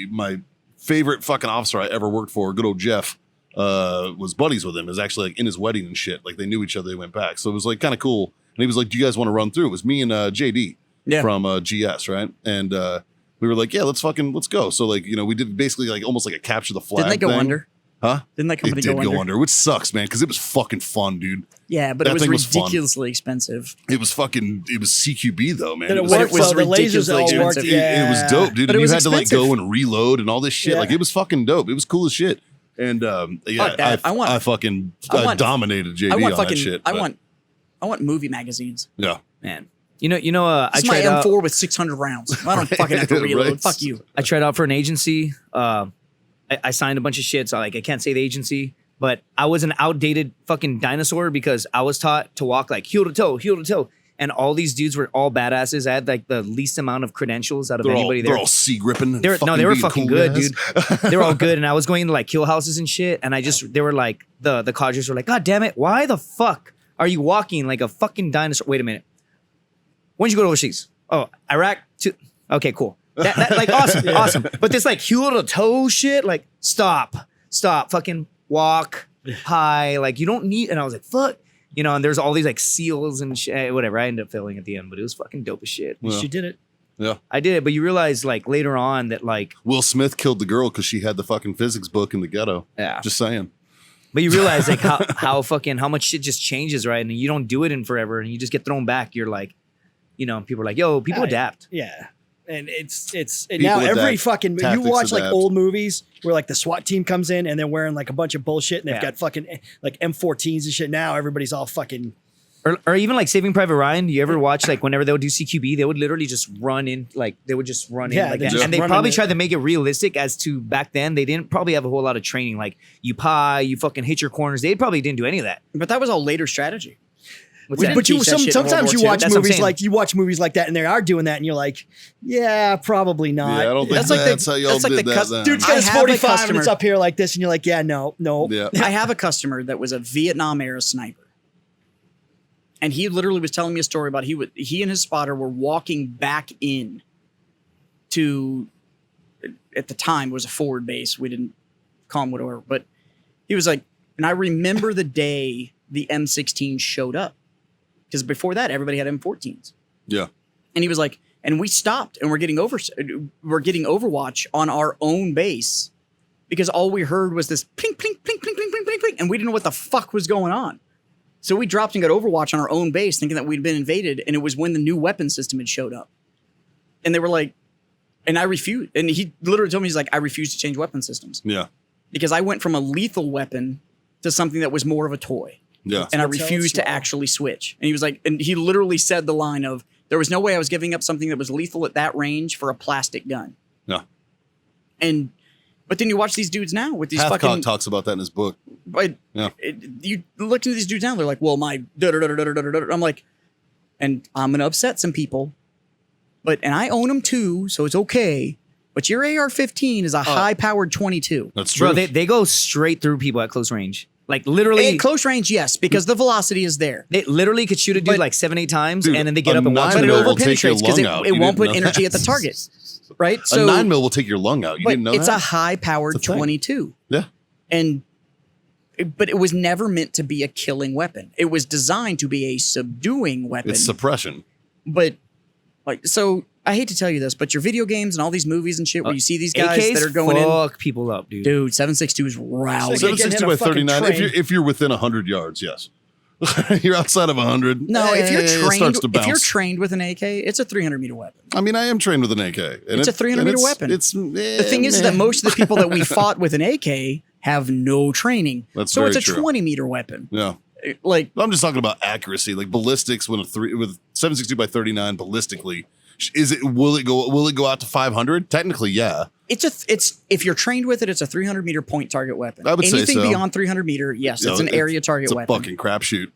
my favorite fucking officer I ever worked for, good old Jeff, was buddies with him. It was actually like in his wedding and shit. Like they knew each other. They went back, so it was like kind of cool. And he was like, "Do you guys want to run through?" It was me and JD Yeah. from GS, right? And we were like, "Yeah, let's go." So like we did basically like almost like a capture the flag. didn't they go thing. under? Huh? Didn't that It company did go go under? under, which sucks, man, because it was fucking fun, dude. Yeah, but That it was thing was fun. ridiculously expensive. It was CQB though, man. Then it was worked, was so the lasers ridiculously all worked. expensive. it was dope, dude. But And it was you had to like expensive. go and reload and all this shit. Yeah. Like it was fucking dope. It was cool as shit. And yeah, Fuck that. I want- I dominated JD I want on fucking. that shit. I but- want movie magazines. yeah. man, I This is my tried out. M4 with 600 rounds. I don't fucking have to reload. Right. Fuck you. I tried out for an agency. I signed a bunch of shit, so like I can't say the agency, but I was an outdated fucking dinosaur because I was taught to walk like heel to toe, and all these dudes were all badasses. I had like the least amount of credentials out of anybody They're there. all sea gripping. and They were being fucking cool good, guys. dude. They were all good, and I was going into like kill houses and shit, and they were like the codgers were like, God damn it, why the fuck are you walking like a fucking dinosaur? Wait a minute, when did you go to overseas? Oh, Iraq. Okay, cool. Like awesome, awesome. But this like heel to toe shit, like stop, fucking walk high. Like you don't need. And I was like, fuck, you know. And there's all these like seals and shit, whatever. I ended up failing at the end, but it was fucking dope as shit. Yeah. She did it. Yeah. I did it, but you realize like later on that like Will Smith killed the girl because she had the fucking physics book in the ghetto. yeah. Just saying. But you realize like how much shit just changes, right? And you don't do it in forever, and you just get thrown back. You're like, you know, people are like, yo, people adapt. Yeah. And it's People now every adapt. fucking you Tactics watch like adapt. old movies where like the SWAT team comes in and they're wearing like a bunch of bullshit and they've Yeah. got fucking like M14s and shit. Now everybody's all fucking Or even like Saving Private Ryan. Do you ever watch like whenever they would do CQB, they would literally just run in, like they would just run Yeah, in like they that. just And they run probably in tried to make it realistic as to back then. They didn't probably have a whole lot of training. Like you pie, you fucking hit your corners. They probably didn't do any of that. But that was all later strategy. What's We that? didn't But you teach that shit in World sometimes War you II. watch That's what I'm movies saying. like you watch movies like that and they are doing that and you're like, yeah, probably not. Yeah, I don't think That's that's, like the- how y'all that's like did the that cus- then. Dude's I got his have a 45 and customer- it's up here like this and you're like, yeah, no. Yeah. I have a customer that was a Vietnam era sniper. And he literally was telling me a story about he and his spotter were walking back in to, at the time, it was a forward base. We didn't call him whatever. But he was like, and I remember the day the M16 showed up. Because before that, everybody had M14s. Yeah. And he was like, and we stopped and we're getting Overwatch on our own base because all we heard was this plink, plink, plink, plink, plink, plink, plink, plink, and we didn't know what the fuck was going on. So we dropped and got Overwatch on our own base thinking that we'd been invaded, and it was when the new weapon system had showed up. And they were like, and I refused. And he literally told me, he's like, I refuse to change weapon systems Yeah. because I went from a lethal weapon to something that was more of a toy. Yeah. And I That's how refused it's to actually switch. And he was like, and he literally said the line of, there was no way I was giving up something that was lethal at that range for a plastic gun. Yeah. And, but then you watch these dudes now with these Hathcock fucking, talks about that in his book. but Yeah. you look at these dudes now, they're like, well, my, I'm like, and I'm going to upset some people, and I own them too, so it's okay. But your AR-15 is a high-powered 22. That's true. Bro, they go straight through people at close range. Like literally, At close range, yes, because the velocity is there. they literally could shoot a dude But- like 7-8 times, Dude, and then they get a up and walk. 9 But it mil over will take your penetrates because lung out. it You won't didn't put know energy that. at the target, right? a 9 mil will take your lung out. You but didn't know it's that? a high-powered It's a thing. 22, Yeah. and but it was never meant to be a killing weapon. It was designed to be a subduing weapon. It's suppression. But like, so I hate to tell you this, but your video games and all these movies and shit where you see these guys AKs that are going in, fuck people up, dude. dude, 7.62 is rowdy. So getting 760 in a by fucking 39. train. If you're within 100 yards, yes. You're outside of 100. No, if you're it trained, starts to if you're bounce. trained with an AK, it's a 300-meter weapon. I mean, I am trained with an AK. And It's a 300-meter weapon. It's The thing is that most of the people that we fought with an AK have no training, That's so very it's a true. 20-meter weapon. Yeah. Like, I'm just talking about accuracy, like ballistics. With 760 by 39 ballistically, will it go out to 500? Technically, yeah. it's if you're trained with it, it's a 300-meter point target weapon. I would say Anything so. beyond 300 meter, yes, it's an area target It's a weapon. fucking crapshoot.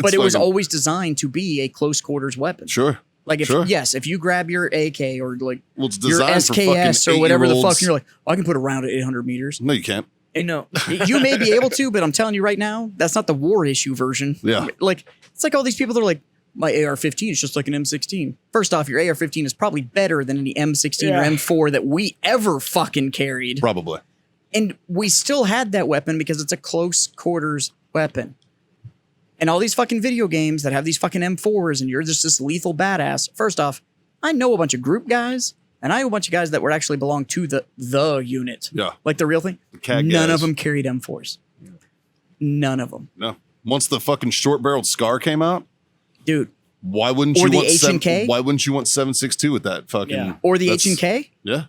But it was always designed to be a close quarters weapon. sure. Like if Sure. if you grab your AK or like Well, it's your designed for SKS fucking or whatever the 8-year-olds. fuck, and you're like, I can put a round at 800 meters. No, you can't. You know, You may be able to, but I'm telling you right now, that's not the war issue version. Yeah. Like it's like all these people that are like, my AR-15 is just like an M16. First off, your AR-15 is probably better than any M16 or Yeah. M4 that we ever fucking carried. Probably. And we still had that weapon because it's a close quarters weapon. And all these fucking video games that have these fucking M4s and you're just this lethal badass. First off, I know a bunch of group guys and I know a bunch of guys that were actually belong to the unit. Yeah. Like the real thing. CAG None guys. of them carried M4s. None of them. No. Once the fucking short-barreled Scar came out, Dude. why wouldn't Or you the want H&K? Why wouldn't you want 762 with that fucking? Yeah. Or the that's- H&K? Yeah.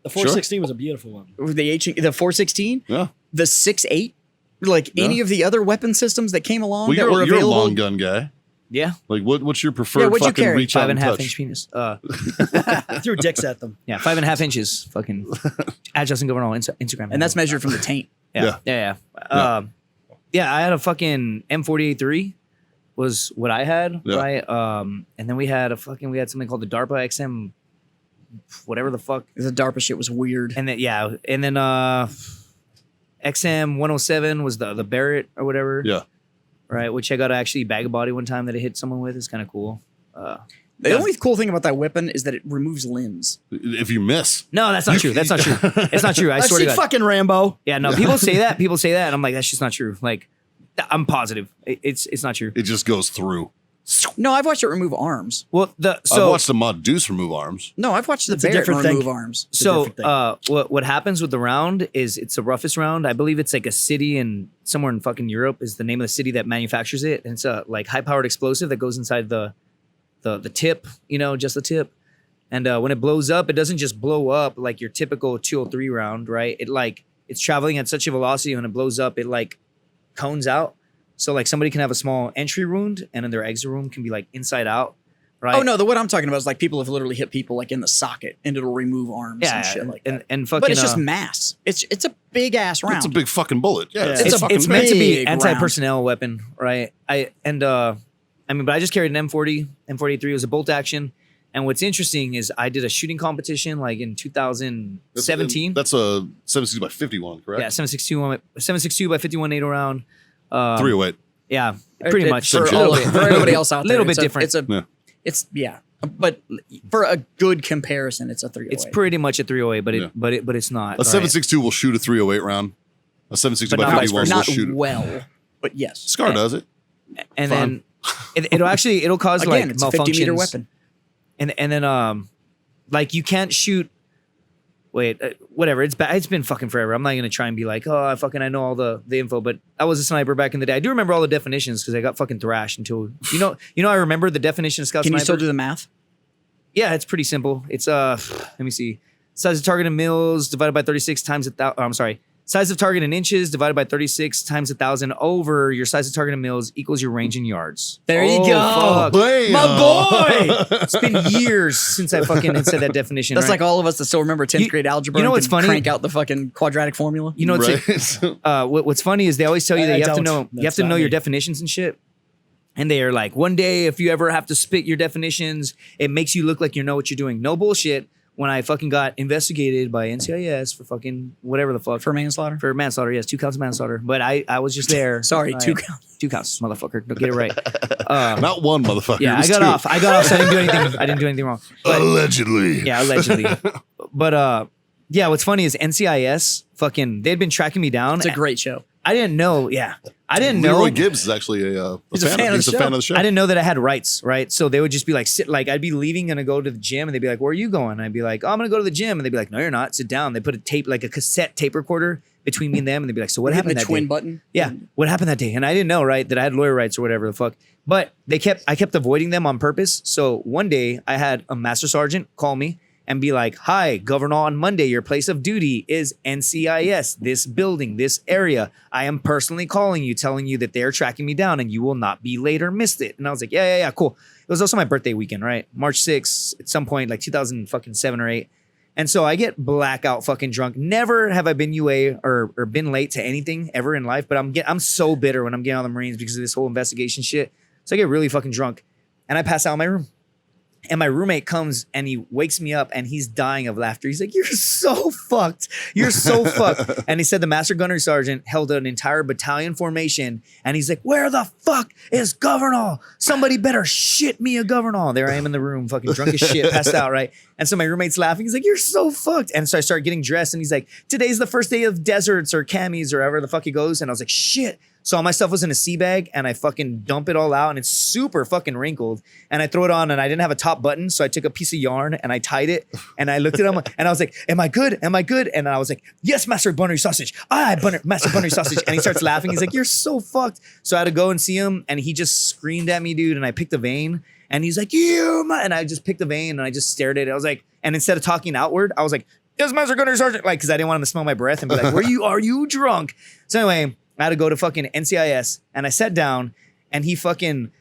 The 416 was a beautiful one. Or the 416? Yeah. The 6.8? Like any of the other weapon systems that came along Well, that were you're a available. long gun guy. yeah, Like, what's your preferred what'd you fucking carry? reach out 5.5 and touch? inch penis. I threw dicks at them. Yeah, 5.5 inches. Fucking at Justin Governor on Instagram. And that's measured from the taint. yeah. Yeah, I had a fucking M48-3 was what I had, Yeah. right? And then we had something called the DARPA XM, whatever the fuck. The DARPA shit was weird. And then XM 107 was the Barrett or whatever. Yeah. Right, which I got to actually bag a body one time that I hit someone with. It's kind of cool. The only cool thing about that weapon is that it removes limbs. If you miss, No, that's not true. That's not true. It's not true. I I've swear to seen God. fucking Rambo. Yeah, no. People say that. People say that, and I'm like, that's just not true. Like, I'm positive. It's not true. it just goes through. No, I've watched it remove arms. Well, I've watched the Mod Deuce remove arms. No, I've watched the That's a Barrett different remove thing. arms. So different thing. what happens with the round is it's the roughest round. I believe it's like a city in somewhere in fucking Europe is the name of the city that manufactures it. And it's a like high powered explosive that goes inside the tip, just the tip. And when it blows up, it doesn't just blow up like your typical 203 round, right? It's traveling at such a velocity when it blows up, it like cones out. So like somebody can have a small entry wound and then their exit wound can be like inside out, right? Oh no, what I'm talking about is like people have literally hit people like in the socket and it'll remove arms and shit like that. and fucking But it's just mass. It's a big ass round. It's a big fucking bullet. Yeah, It's a- fucking it's meant to be big anti-personnel weapon, right? But I just carried an M40, M43. It was a bolt action. And what's interesting is I did a shooting competition like in 2017. That's a 7.62 by 51, correct? Yeah, 7.62 by 51 NATO round. 308. Yeah, pretty It- much. for, Same all, shit. for everybody else out there. Little bit it's a- different. It's but for a good comparison, it's a 308. It's pretty much a 308, but Yeah. but it's not. A right? 7.62 will shoot a 308 round. A 7.62 But by not 51 will not shoot it. well, but yes. Scar does it. And Fun. then it'll cause Again, like it's a malfunctions. 50-meter weapon. And then like you can't shoot. Wait, whatever. It's bad. It's been fucking forever. I'm not gonna try and be like, oh, I know all the info. But I was a sniper back in the day. I do remember all the definitions because I got fucking thrashed until I remember the definition of scout Can you sniper. still do the math? Yeah, it's pretty simple. It's let me see. Size of target in mils divided by 36 times I'm sorry. Size of target in inches divided by 36 times 1,000 over your size of target in mils equals your range in yards. There you go. Fuck. Bam. My boy. It's been years since I fucking had said that definition. That's right? like all of us that still remember 10th You- grade algebra. you know and what's can funny? Crank out the fucking quadratic formula. You know what's Right? what's funny is they always tell you that I you have to don't. know That's not your me. definitions and shit. And they are like, one day if you ever have to spit your definitions, it makes you look like you know what you're doing. No bullshit. When I fucking got investigated by NCIS for fucking whatever the fuck For manslaughter? for manslaughter, yes, 2 counts of manslaughter. But I was just there. Sorry, I- 2 counts. 2 counts, motherfucker. Don't get it right. Not one, motherfucker. Yeah, It I was got two. off. I got off. So I didn't do anything. I didn't do anything wrong. But Allegedly. yeah, allegedly. But yeah, what's funny is NCIS fucking they'd been tracking me down. It's a great show. I didn't know. Yeah, I didn't know. Leroy Gibbs is actually He's a fan of he's the a fan show. of the show. I didn't know that I had rights, right? So they would just be like, I'd be leaving and I go to the gym and they'd be like, where are you going? And I'd be like, oh, I'm gonna go to the gym. And they'd be like, no, you're not. Sit down. They put a tape, like a cassette tape recorder between me and them. And they'd be like, so what Hitting happened the that twin day? button. Yeah, what happened that day? And I didn't know, right, that I had lawyer rights or whatever the fuck. But I kept avoiding them on purpose. So one day I had a master sergeant call me and be like, hi, Governor, on Monday, your place of duty is NCIS, this building, this area. I am personally calling you, telling you that they're tracking me down and you will not be late or missed it. And I was like, yeah, cool. It was also my birthday weekend, right? March 6th, at some point, like 2007 or 8. And so I get blackout fucking drunk. Never have I been UA or been late to anything ever in life, but I'm so bitter when I'm getting out of the Marines because of this whole investigation shit. So I get really fucking drunk and I pass out in my room. And my roommate comes and he wakes me up and he's dying of laughter. He's like, you're so fucked. You're so fucked. And he said the master gunnery sergeant held an entire battalion formation and he's like, where the fuck is Governor? Somebody better shit me a Governor. There I am in the room, fucking drunk as shit, passed out, right? And so my roommate's laughing. He's like, you're so fucked. And so I start getting dressed and he's like, today's the first day of deserts or camis or however the fuck he goes. And I was like, shit. So all my stuff was in a sea bag and I fucking dump it all out and it's super fucking wrinkled and I throw it on and I didn't have a top button. So I took a piece of yarn and I tied it and I looked at him and I was like, am I good? Am I good? And I was like, yes, Master Bunnery Sausage. Master Bunnery Sausage. And he starts laughing. He's like, you're so fucked. So I had to go and see him and he just screamed at me, dude. And I picked a vein and he's like, and I just picked a vein and I just stared at it. I was like, and instead of talking outward, I was like, yes, Master Gunnery Sergeant. Like, cause I didn't want him to smell my breath and be like, are you drunk? So anyway, I had to go to fucking NCIS and I sat down and he fucking,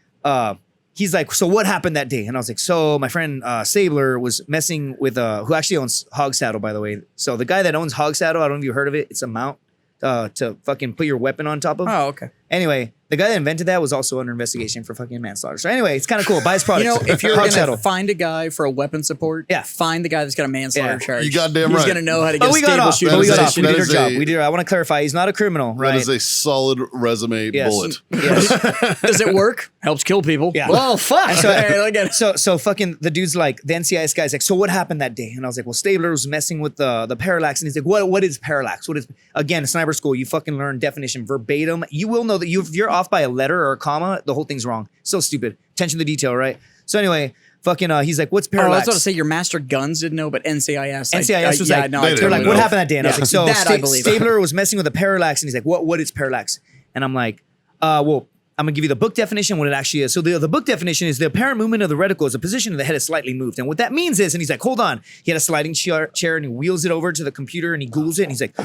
he's like, so what happened that day? And I was like, so my friend Sabler was messing with, who actually owns Hog Saddle, by the way. So the guy that owns Hog Saddle, I don't know if you heard of it. It's a mount to fucking put your weapon on top of. Oh, okay. Anyway, the guy that invented that was also under investigation for fucking manslaughter. So anyway, it's kind of cool. Buy his products. You know, if you're Hog going Saddle. to find a guy for a weapon support, Yeah. find the guy that's got a manslaughter Yeah. charge. You goddamn He's right. going to know how to get But a we got stable off. shooting But we got That off. is We did our a- job. We did. I want to clarify. He's not a criminal, right? That is a solid resume Yes. bullet. Yes. Does it work? Helps kill people. Yeah. Well, fuck. And so, Hey, look at it. so fucking the dude's like, the NCIS guy's like, so what happened that day? And I was like, well, Stabler was messing with the parallax. And he's like, what is parallax? What is, again, sniper school, you fucking learn definition verbatim. You will know that if you're off by a letter or a comma, the whole thing's wrong. So stupid. Attention to detail, right? So anyway, fucking, he's like, what's Oh, I was parallax? about to say your master guns didn't know, but NCIS. NCIS was like, no, they I didn't they're like, totally what know. happened that day? And I was Yeah. like, so That I believe. Stabler was messing with a parallax. And he's like, what is parallax? And I'm like, well, I'm gonna give you the book definition, what it actually is. So the book definition is the apparent movement of the reticle as a position of the head is slightly moved. And what that means is, and he's like, hold on. He had a sliding chair and he wheels it over to the computer and he Googles it and he's like,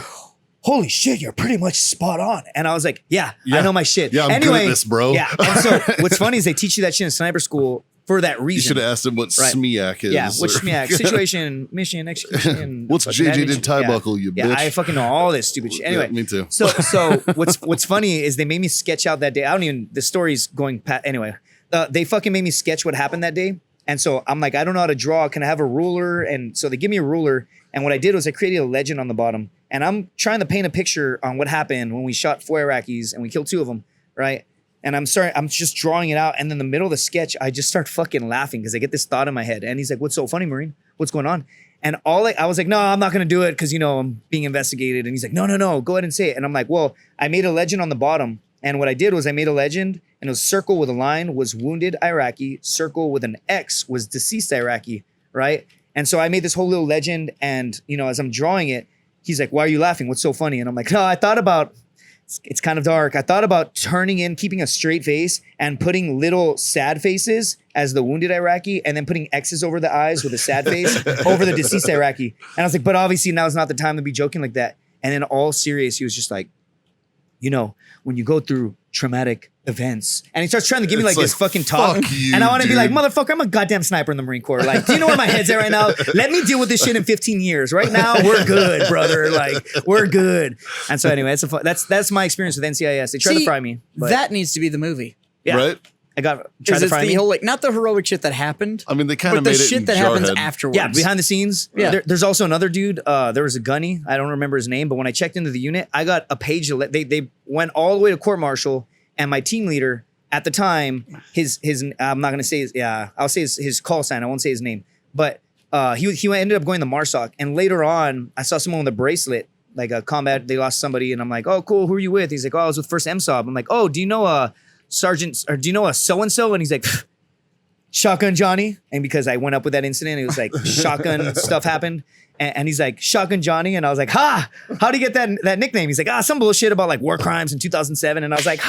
holy shit, you're pretty much spot on. And I was like, yeah. I know my shit. Yeah, I'm good at this, bro. Yeah. And so what's funny is they teach you that shit in sniper school for that You reason. should have asked him what Right. SMEAC is. Yeah, what's or- SMEAC? Situation, mission, execution. What's fucking JJ did admission. tie Yeah. buckle, you Yeah, bitch. I fucking know all this stupid shit. Anyway, Yeah, me too. So what's funny is they made me sketch out that day. I don't even, the story's going past, anyway. They fucking made me sketch what happened that day. And so I'm like, I don't know how to draw. Can I have a ruler? And so they give me a ruler. And what I did was I created a legend on the bottom. And I'm trying to paint a picture on what happened when we shot 4 Iraqis and we killed 2 of them, right? And I'm just drawing it out. And then in the middle of the sketch, I just start fucking laughing because I get this thought in my head. And he's like, what's so funny, Marine? What's going on? And I was like, no, I'm not going to do it because, I'm being investigated. And he's like, no, go ahead and say it. And I'm like, well, I made a legend on the bottom. And what I did was I made a legend and it was circle with a line was wounded Iraqi, circle with an X was deceased Iraqi, right? And so I made this whole little legend. And, as I'm drawing it, he's like, why are you laughing? What's so funny? And I'm like, no, I thought about, it's kind of dark. I thought about keeping a straight face and putting little sad faces as the wounded Iraqi and then putting X's over the eyes with a sad face over the deceased Iraqi. And I was like, but obviously now's not the time to be joking like that. And then all serious, he was just like, when you go through traumatic events, and he starts trying to give me It's like this like, fucking talk, fuck you, and I want to be like, dude. motherfucker, I'm a goddamn sniper in the Marine Corps. Like, do you know where my head's at right now? Let me deal with this shit in 15 years. Right now, we're good, brother. Like, we're good. And so anyway, that's my experience with NCIS. They tried to See, fry me. But that needs to be the movie. yeah, Right? I got tried Because to it's fry the me. whole, not the heroic shit that happened, I mean, they kind but of the made it shit in that happens Jarhead. afterwards. Yeah, behind the scenes. Yeah. There's also another dude. There was a gunny. I don't remember his name, but when I checked into the unit, I got a page. They went all the way to court martial, and my team leader at the time, his I'm not gonna say his, I'll say his call sign. I won't say his name, but he ended up going to MARSOC, and later on, I saw someone with a bracelet, like a combat. They lost somebody, and I'm like, oh, cool. Who are you with? He's like, oh, I was with First MSOB. I'm like, oh, do you know a sergeant or do you know a so and so? And he's like, Shotgun Johnny. And because I went up with that incident, it was like shotgun stuff happened. And he's like, Shotgun Johnny. And I was like, how do you get that nickname? He's like, some bullshit about like war crimes in 2007. And I was like,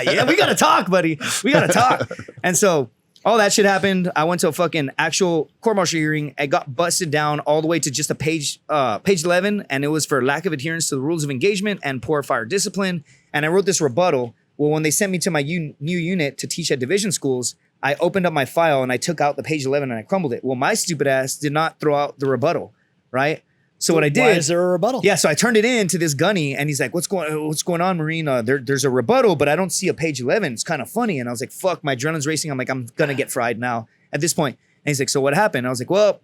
yeah, we got to talk, buddy. We got to talk. And so all that shit happened. I went to a fucking actual court-martial hearing. I got busted down all the way to just a page 11. And it was for lack of adherence to the rules of engagement and poor fire discipline. And I wrote this rebuttal. Well, when they sent me to my new unit to teach at division schools, I opened up my file and I took out the page 11 and I crumbled it. Well, my stupid ass did not throw out the rebuttal, right? So what I did, Why is there a rebuttal? yeah, so I turned it in to this gunny and he's like, what's going on, Marine? There's a rebuttal, but I don't see a page 11. It's kind of funny. And I was like, fuck, my adrenaline's racing. I'm like, I'm going to get fried now at this point. And he's like, so what happened? I was like, well,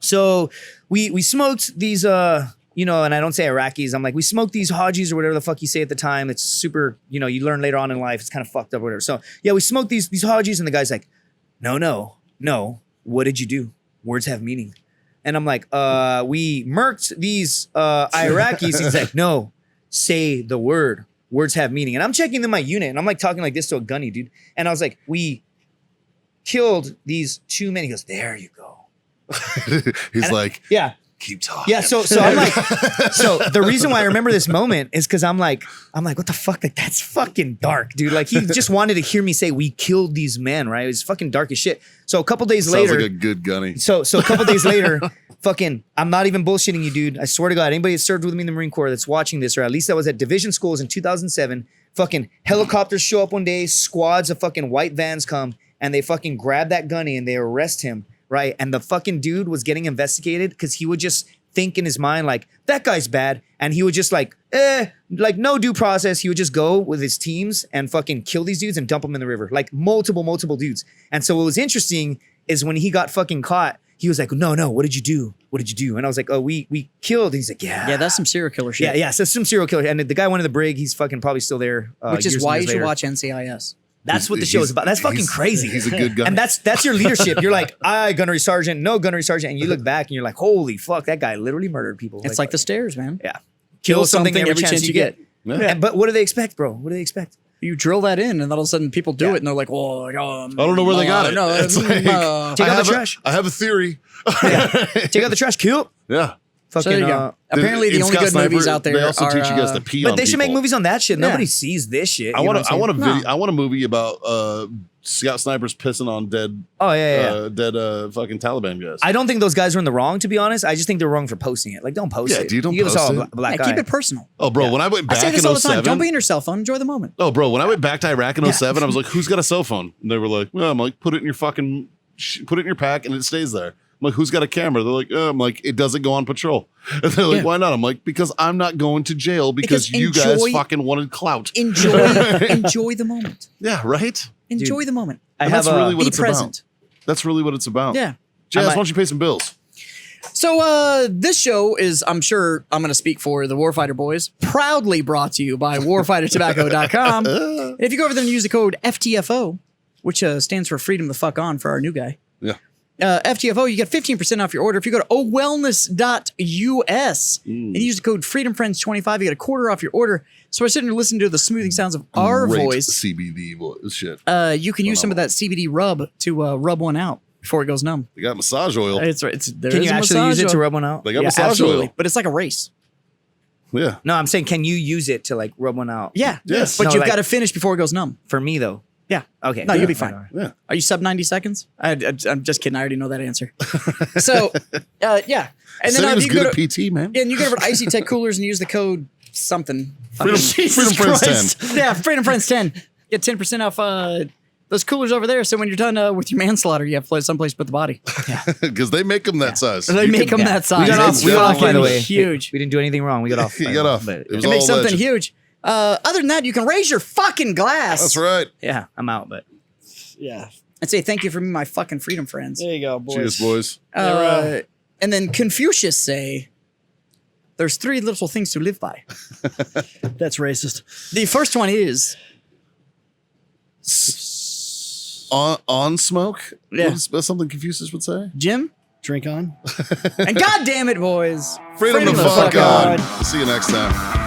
so we smoked these, and I don't say Iraqis. I'm like, we smoked these Hajis or whatever the fuck you say at the time. It's super, you learn later on in life. It's kind of fucked up or whatever. So yeah, we smoked these Hajis and the guy's like, no. What did you do? Words have meaning. And I'm like, we murked these Iraqis. He's like, no, say the word. Words have meaning. And I'm checking in my unit and I'm like talking like this to a gunny, dude. And I was like, we killed these 2 men. He goes, there you go. He's like, Yeah. keep talking. Yeah, so I'm like, so the reason why I remember this moment is because I'm like, what the fuck? Like, that's fucking dark, dude. Like, he just wanted to hear me say we killed these men, right? It was fucking dark as shit. So a couple days Sounds later, like a good gunny. so a couple days later, fucking, I'm not even bullshitting you, dude. I swear to God, anybody that served with me in the Marine Corps that's watching this, or at least that was at division schools in 2007, fucking helicopters show up one day, squads of fucking white vans come, and they fucking grab that gunny and they arrest him, right? And the fucking dude was getting investigated because he would just think in his mind like, that guy's bad. And he would just like no due process. He would just go with his teams and fucking kill these dudes and dump them in the river. Like multiple dudes. And so what was interesting is when he got fucking caught, he was like, no, what did you do? What did you do? And I was like, oh, we killed. And he's like, yeah. Yeah, that's some serial killer shit. Yeah. So some serial killer. And the guy went in the brig. He's fucking probably still there. Which is years and why years you should later. watch NCIS. That's what the show is about. That's fucking he's- crazy. He's a good guy. And that's your leadership. You're like, gunnery sergeant, no gunnery sergeant, and you look back and you're like, holy fuck, that guy literally murdered people. It's like the stairs, man. yeah, kill something every chance you get. Yeah. But what do they expect, bro? What do they expect? You drill that in, and then all of a sudden people do Yeah. it, and they're like, "Oh, I don't know where they got it. No, It's like, Take out the trash. I have a theory. Take out the trash. Kill. Yeah. So there you go. Apparently, In the only Scott good movies Sniper, out there They also are. teach you guys to pee on But they should make people. movies on that shit. Yeah. Nobody sees this shit. I you know want what I'm a saying? video. I want a movie about Scout snipers pissing on dead Oh yeah. dead fucking Taliban guys. I don't think those guys are in the wrong, to be honest. I just think they're wrong for posting it. Like, don't post Yeah, it. dude, don't you give us post all a it. black Yeah, eye. keep it personal. Oh, bro, when I went I back say in this all the time. 07, Don't be on your cell phone. Enjoy the moment. oh, bro, when I went back to Iraq in 07, I was like, who's got a cell phone? And they were like, well, I'm like, put it in your fucking, put it in your pack and it stays there. I'm like, who's got a camera? They're like, I'm like, it doesn't go on patrol. And they're like, Yeah. why not? I'm like, because I'm not going to jail because you guys enjoy- fucking wanted clout. Enjoy the moment. Yeah, right? Enjoy the moment. I And have that's really what Be it's present. about. That's really what it's about. Yeah. Jazz, I why might- don't you pay some bills? So this show is, I'm sure I'm going to speak for the Warfighter Boys, proudly brought to you by warfightertobacco.com. And if you go over there and use the code FTFO, which stands for Freedom the Fuck On for our new guy, Yeah. FTFO, you get 15% off your order. If you go to owellness.us and use the code FreedomFriends25, you get a quarter off your order. So we're sitting here listening to the smoothing sounds of our Great voice. CBD voice. Shit. You can use some of that CBD rub to rub one out before it goes numb. They got massage oil. There Can is you a actually use massage it to oil. rub one out? They got Yeah, massage absolutely. oil. But it's like a race. Yeah. No, I'm saying, can you use it to like rub one out? Yeah. Yes. But No, you've like- got to finish before it goes numb. For me though. Yeah. Okay. No, you'll be fine. fine. Yeah. Are you sub 90 seconds? I'm just kidding. I already know that answer. So, yeah. And Said then he was you go good to, at PT, man. and you go over to Icy Tech Coolers and use the code something. Freedom, Freedom Friends 10. Yeah, Freedom Friends 10. Get 10% off those coolers over there. So when you're done with your manslaughter, you have someplace to put the body. Because they make them that size. They You make can- them that size. We got off. It's We got off, by fucking the way. huge. We didn't do anything wrong. We got off. You by got the way. off. But- It was It makes all something legend. huge. Other than that, you can raise your fucking glass. That's right. yeah, I'm out. But Yeah. And say thank you for being my fucking freedom friends. There you go, boys. Cheers, boys. And then Confucius say, there's 3 little things to live by. That's racist. The first one is On smoke? Yeah. That's something Confucius would say? Jim. Drink on. And God damn it, boys. Freedom to fuck on. See you next time.